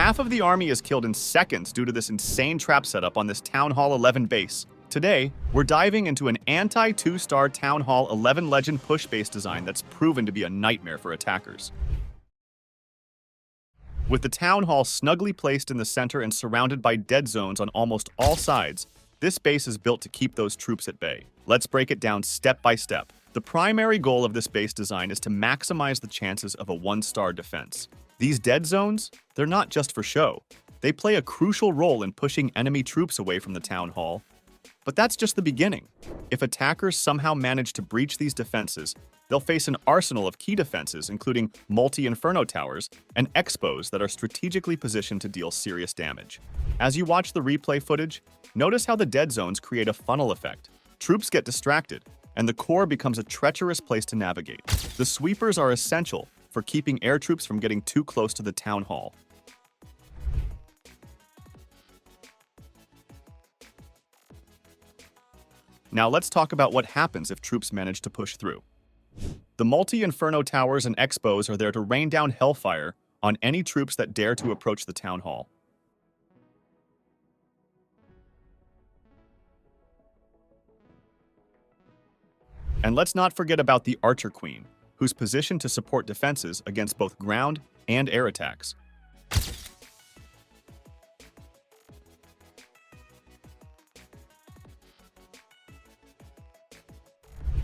Half of the army is killed in seconds due to this insane trap setup on this Town Hall 11 base. Today, we're diving into an anti-2-star Town Hall 11 Legend push base design that's proven to be a nightmare for attackers. With the Town Hall snugly placed in the center and surrounded by dead zones on almost all sides, this base is built to keep those troops at bay. Let's break it down step by step. The primary goal of this base design is to maximize the chances of a 1-star defense. These dead zones, they're not just for show. They play a crucial role in pushing enemy troops away from the Town Hall. But that's just the beginning. If attackers somehow manage to breach these defenses, they'll face an arsenal of key defenses, including multi-inferno towers and expos that are strategically positioned to deal serious damage. As you watch the replay footage, notice how the dead zones create a funnel effect. Troops get distracted, and the core becomes a treacherous place to navigate. The sweepers are essential for keeping air troops from getting too close to the Town Hall. Now let's talk about what happens if troops manage to push through. The multi-inferno towers and expos are there to rain down hellfire on any troops that dare to approach the Town Hall. And let's not forget about the Archer Queen, who's positioned to support defenses against both ground and air attacks.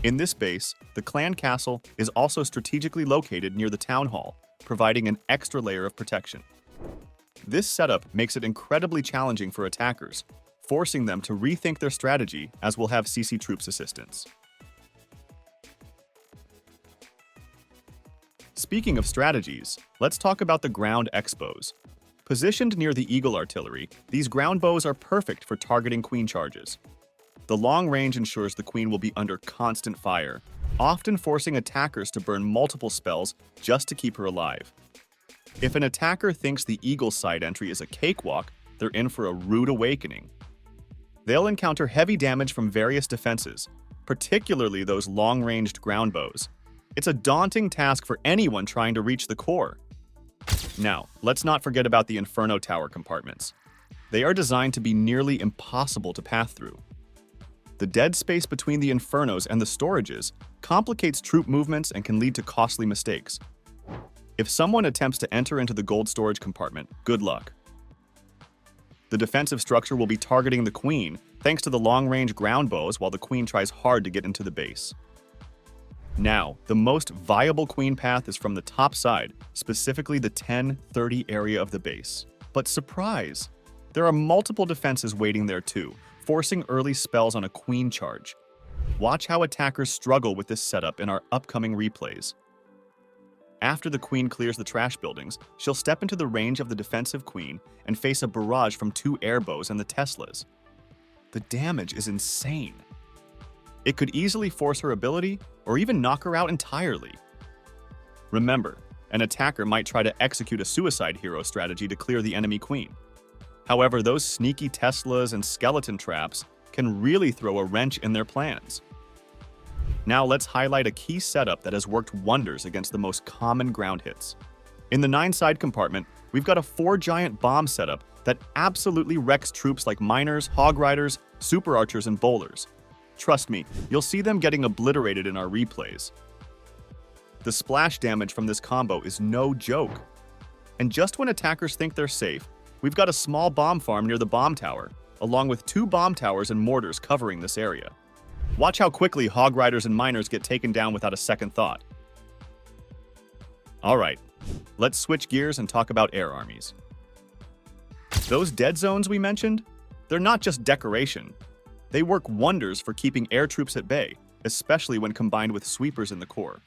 In this base, the clan castle is also strategically located near the Town Hall, providing an extra layer of protection. This setup makes it incredibly challenging for attackers, forcing them to rethink their strategy, as we'll have CC troops assistance. Speaking of strategies, let's talk about the ground expos. Positioned near the Eagle artillery, these ground bows are perfect for targeting queen charges. The long range ensures the queen will be under constant fire, often forcing attackers to burn multiple spells just to keep her alive. If an attacker thinks the Eagle's side entry is a cakewalk, they're in for a rude awakening. They'll encounter heavy damage from various defenses, particularly those long-ranged ground bows. It's a daunting task for anyone trying to reach the core. Now, let's not forget about the Inferno Tower compartments. They are designed to be nearly impossible to pass through. The dead space between the Infernos and the storages complicates troop movements and can lead to costly mistakes. If someone attempts to enter into the gold storage compartment, good luck. The defensive structure will be targeting the queen thanks to the long-range ground bows while the queen tries hard to get into the base. Now, the most viable queen path is from the top side, specifically the 10-30 area of the base. But surprise! There are multiple defenses waiting there too, forcing early spells on a queen charge. Watch how attackers struggle with this setup in our upcoming replays. After the queen clears the trash buildings, she'll step into the range of the defensive queen and face a barrage from 2 air bows and the Teslas. The damage is insane. It could easily force her ability or even knock her out entirely. Remember, an attacker might try to execute a suicide hero strategy to clear the enemy queen. However, those sneaky Teslas and skeleton traps can really throw a wrench in their plans. Now let's highlight a key setup that has worked wonders against the most common ground hits. In the 9-side compartment, we've got a 4-giant bomb setup that absolutely wrecks troops like miners, hog riders, super archers, and bowlers. Trust me, you'll see them getting obliterated in our replays. The splash damage from this combo is no joke. And just when attackers think they're safe, we've got a small bomb farm near the bomb tower, along with 2 bomb towers and mortars covering this area. Watch how quickly hog riders and miners get taken down without a second thought. Alright, let's switch gears and talk about air armies. Those dead zones we mentioned, they're not just decoration. They work wonders for keeping air troops at bay, especially when combined with sweepers in the core.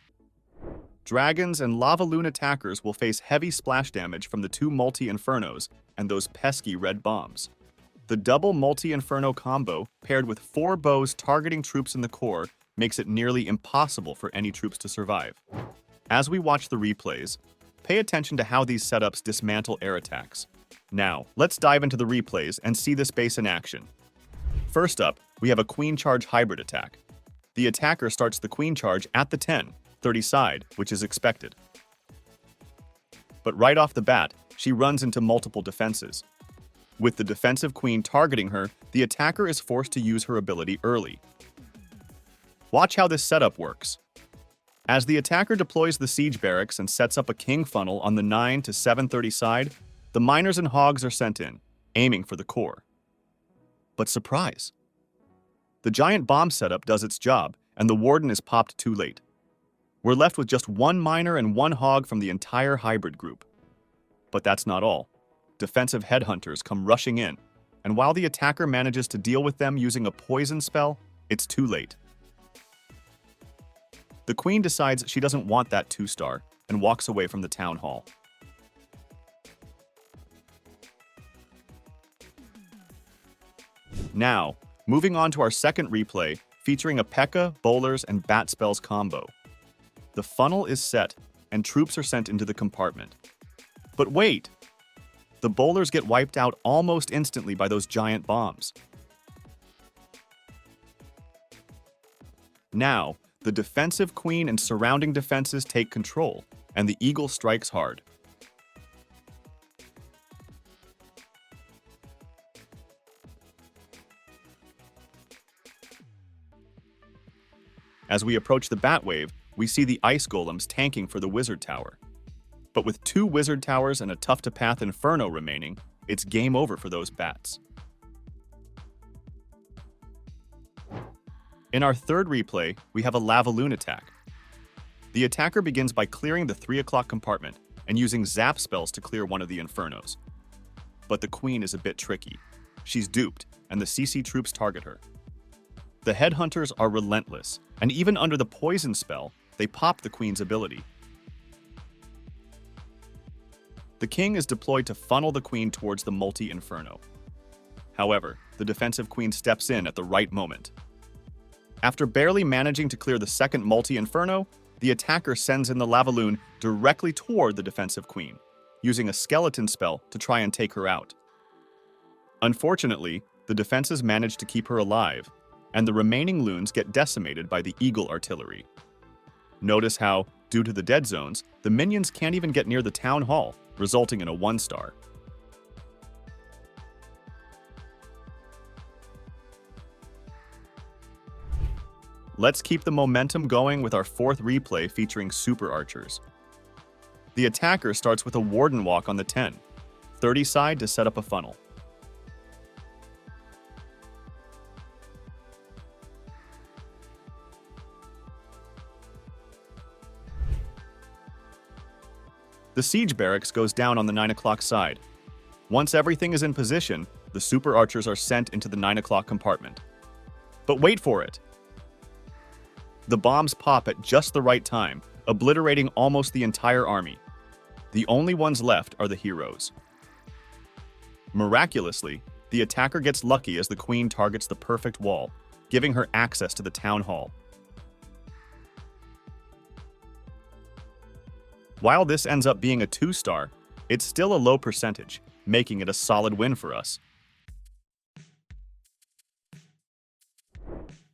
Dragons and lava loon attackers will face heavy splash damage from the 2 multi-infernos and those pesky red bombs. The double multi-inferno combo, paired with 4 bows targeting troops in the core, makes it nearly impossible for any troops to survive. As we watch the replays, pay attention to how these setups dismantle air attacks. Now, let's dive into the replays and see this base in action. First up, we have a queen charge hybrid attack. The attacker starts the queen charge at the 10-30 side, which is expected. but right off the bat, she runs into multiple defenses. With the defensive queen targeting her, the attacker is forced to use her ability early. Watch how this setup works. As the attacker deploys the siege barracks and sets up a king funnel on the 9 to 730 side, the miners and hogs are sent in, aiming for the core. But surprise! The giant bomb setup does its job, and the warden is popped too late. We're left with just one miner and one hog from the entire hybrid group. But that's not all. Defensive headhunters come rushing in, and while the attacker manages to deal with them using a poison spell, it's too late. The queen decides she doesn't want that 2-star and walks away from the town hall. Now, moving on to our second replay, featuring a P.E.K.K.A, bowlers, and bat spells combo. The funnel is set, and troops are sent into the compartment. But wait! The bowlers get wiped out almost instantly by those giant bombs. Now, the defensive queen and surrounding defenses take control, and the eagle strikes hard. As we approach the bat wave, we see the ice golems tanking for the wizard tower. But with 2 wizard towers and a tough-to-path inferno remaining, it's game over for those bats. In our third replay, we have a lava loon attack. The attacker begins by clearing the 3 o'clock compartment and using zap spells to clear one of the infernos. But the queen is a bit tricky. She's duped, and the CC troops target her. The headhunters are relentless, and even under the poison spell, they pop the queen's ability. The king is deployed to funnel the queen towards the multi-inferno. However, the defensive queen steps in at the right moment. After barely managing to clear the second multi-inferno, the attacker sends in the lava loon directly toward the defensive queen, using a skeleton spell to try and take her out. Unfortunately, the defenses manage to keep her alive, and the remaining loons get decimated by the eagle artillery. Notice how, due to the dead zones, the minions can't even get near the town hall, resulting in a 1-star. Let's keep the momentum going with our fourth replay featuring super archers. The attacker starts with a warden walk on the 10, 30 side to set up a funnel. The siege barracks goes down on the 9 o'clock side. Once everything is in position, the super archers are sent into the 9 o'clock compartment. But wait for it! The bombs pop at just the right time, obliterating almost the entire army. The only ones left are the heroes. Miraculously, the attacker gets lucky as the queen targets the perfect wall, giving her access to the town hall. While this ends up being a 2-star, it's still a low percentage, making it a solid win for us.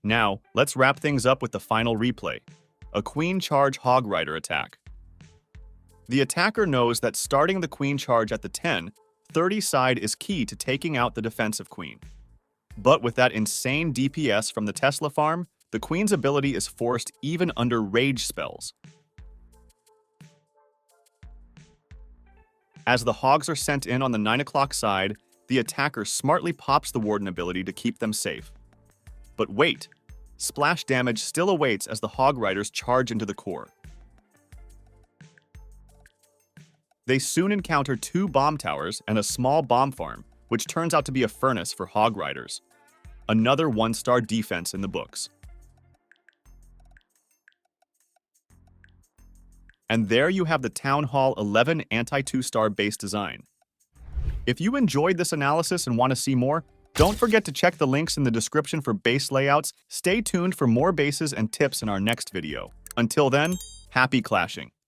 Now, let's wrap things up with the final replay, a queen charge hog rider attack. The attacker knows that starting the queen charge at the 10, 30 side is key to taking out the defensive queen. But with that insane DPS from the Tesla farm, the queen's ability is forced even under rage spells. As the hogs are sent in on the 9 o'clock side, the attacker smartly pops the warden ability to keep them safe. But wait! Splash damage still awaits as the hog riders charge into the core. They soon encounter 2 bomb towers and a small bomb farm, which turns out to be a furnace for hog riders. Another 1-star defense in the books. And there you have the Town Hall 11 anti-2-star base design. If you enjoyed this analysis and want to see more, don't forget to check the links in the description for base layouts. Stay tuned for more bases and tips in our next video. Until then, happy clashing!